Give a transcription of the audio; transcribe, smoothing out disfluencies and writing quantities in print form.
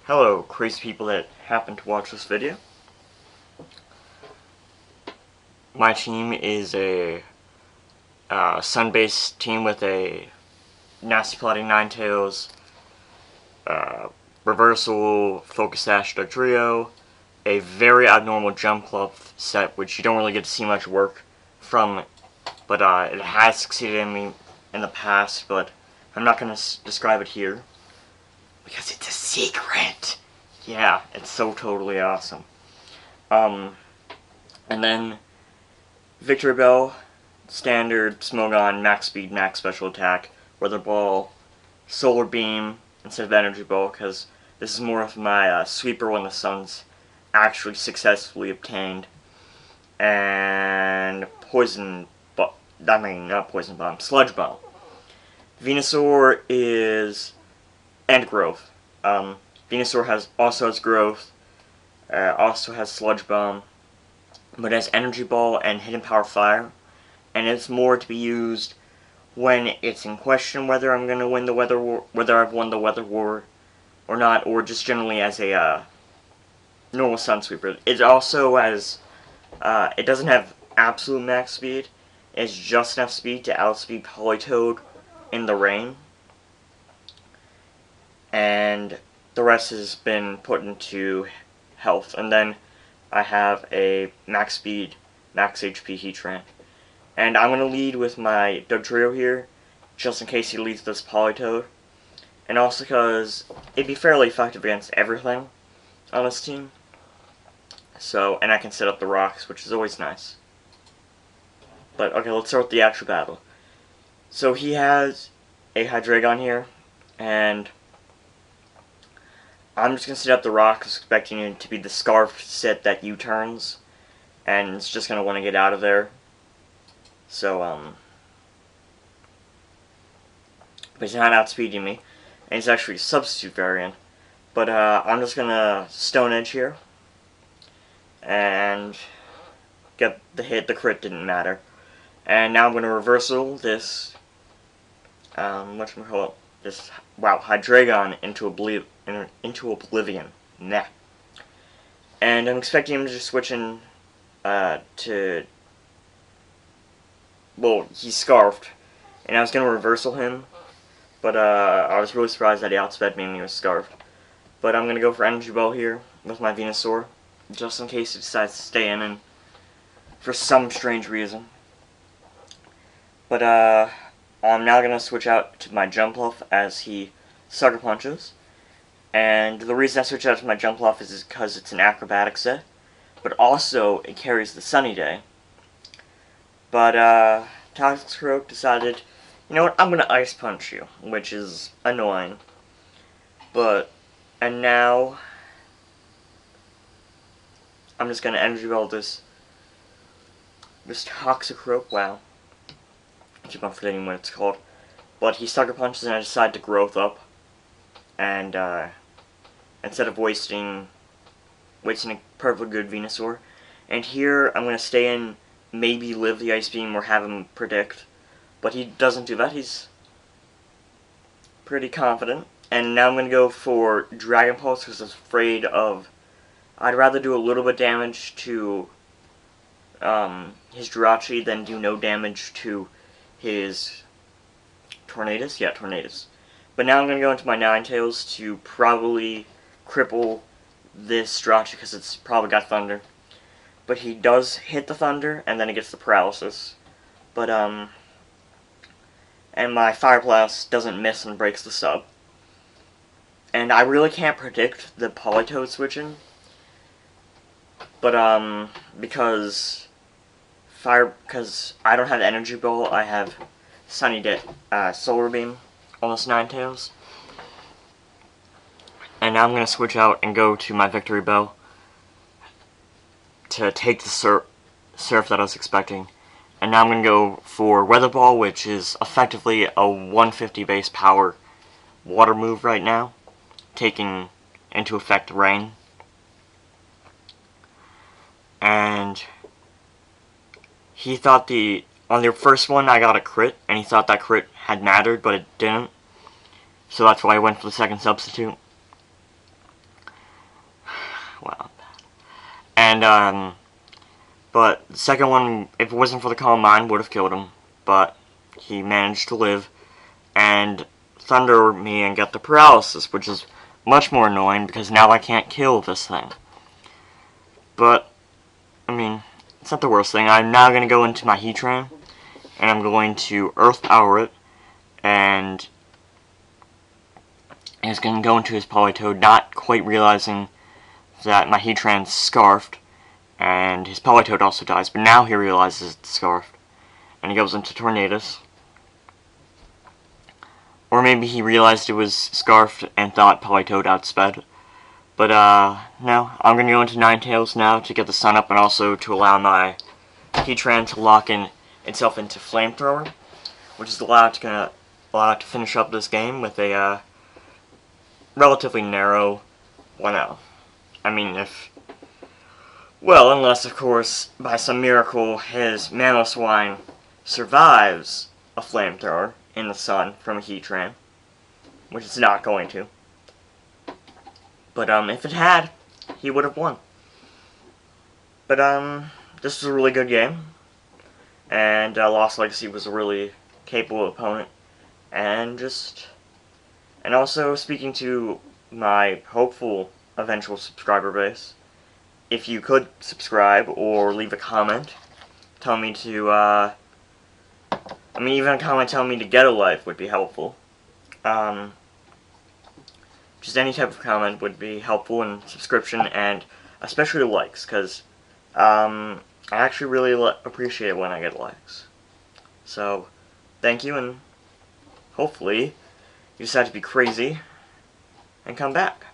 Hello, crazy people that happen to watch this video. My team is a sun-based team with a nasty plotting Ninetales, reversal, focus sash trio, a very abnormal jump club set which you don't really get to see much work from, but it has succeeded in me in the past, but I'm not going to describe it here. Because it's a secret! Yeah, it's so totally awesome. And then Victory Bell, standard, Smogon, max speed, max special attack, Weather Ball, Solar Beam instead of Energy Ball, because this is more of my sweeper when the sun's actually successfully obtained. And not Poison Bomb, Sludge Bomb. Venusaur is... and growth. Venusaur also has growth, also has Sludge Bomb, but it has Energy Ball and Hidden Power Fire, and it's more to be used when it's in question whether I'm going to win the Weather War, whether I've won the Weather War or not, or just generally as a normal Sun Sweeper. It also has, it doesn't have absolute max speed, it's just enough speed to outspeed Politoed in the rain. And the rest has been put into health. And then I have a max speed, max HP Heatran. And I'm going to lead with my Dugtrio here, just in case he leads this Politoed. And also because it'd be fairly effective against everything on this team. So, and I can set up the rocks, which is always nice. But, okay, let's start with the actual battle. So he has a Hydreigon here, and I'm just going to set up the rocks, expecting it to be the Scarf set that U-turns, and it's just going to want to get out of there. So, but he's not outspeeding me, and he's actually a substitute variant. But, I'm just going to Stone Edge here, and get the hit. The crit didn't matter. And now I'm going to reversal this, this Hydreigon into oblivion. Nah. And I'm expecting him to just switch in to... Well, he's Scarfed. And I was going to reversal him. But I was really surprised that he outsped me when he was Scarfed. But I'm going to go for Energy Ball here with my Venusaur. Just in case he decides to stay in and for some strange reason. But I'm now going to switch out to my Jumpluff as he Sucker Punches. And the reason I switch out to my Jumpluff is because it's an acrobatic set. But also, it carries the Sunny Day. But, Toxicroak decided, you know what, I'm going to Ice Punch you. Which is annoying. But, and now, I'm just going to Energy Ball this Toxicroak. Wow. I keep on forgetting what it's called. But he Sucker Punches and I decide to Growth Up. And, instead of wasting a perfectly good Venusaur. And here, I'm going to stay in, maybe live the Ice Beam or have him predict. But he doesn't do that. He's pretty confident. And now I'm going to go for Dragon Pulse because I'm afraid of... I'd rather do a little bit damage to his Jirachi than do no damage to his Tornadus? Yeah, Tornadus. But now I'm going to go into my Ninetales to probably cripple this Jirachi because it's probably got Thunder. But he does hit the Thunder, and then he gets the Paralysis. But, and my Fire Blast doesn't miss and breaks the sub. And I really can't predict the Politoed switching. But, because I don't have Energy Ball, I have Solar Beam on this Ninetales. And now I'm going to switch out and go to my Victory Bell to take the Surf that I was expecting. And now I'm going to go for Weather Ball, which is effectively a 150 base power water move right now, taking into effect rain. And he thought on the first one I got a crit, and he thought that crit had mattered, but it didn't. So that's why I went for the second substitute. And, but the second one, if it wasn't for the calm mind, would have killed him. But he managed to live and thunder me and get the paralysis, which is much more annoying because now I can't kill this thing. But, I mean, it's not the worst thing. I'm now going to go into my heat train, and I'm going to earth power it, and he's going to go into his polytoad, not quite realizing that my heat train's scarfed, and his polytoad also dies, but now he realizes it's scarfed, and he goes into tornadoes. Or maybe he realized it was scarfed and thought polytoad outsped. But, no, I'm going to go into Ninetales now to get the sun up and also to allow my Heatran to lock in itself into Flamethrower, which is allowed to finish up this game with a, relatively narrow 1-0. I mean, unless, of course, by some miracle, his Mamoswine survives a Flamethrower in the sun from a Heatran, which it's not going to. But, if it had, he would have won. But, this was a really good game. And, Lost Legacy was a really capable opponent. And also, speaking to my hopeful eventual subscriber base, if you could subscribe or leave a comment, tell me to, even a comment telling me to get a life would be helpful. Just any type of comment would be helpful, and subscription, and especially likes, because I actually really appreciate it when I get likes. So, thank you, and hopefully you decide to be crazy and come back.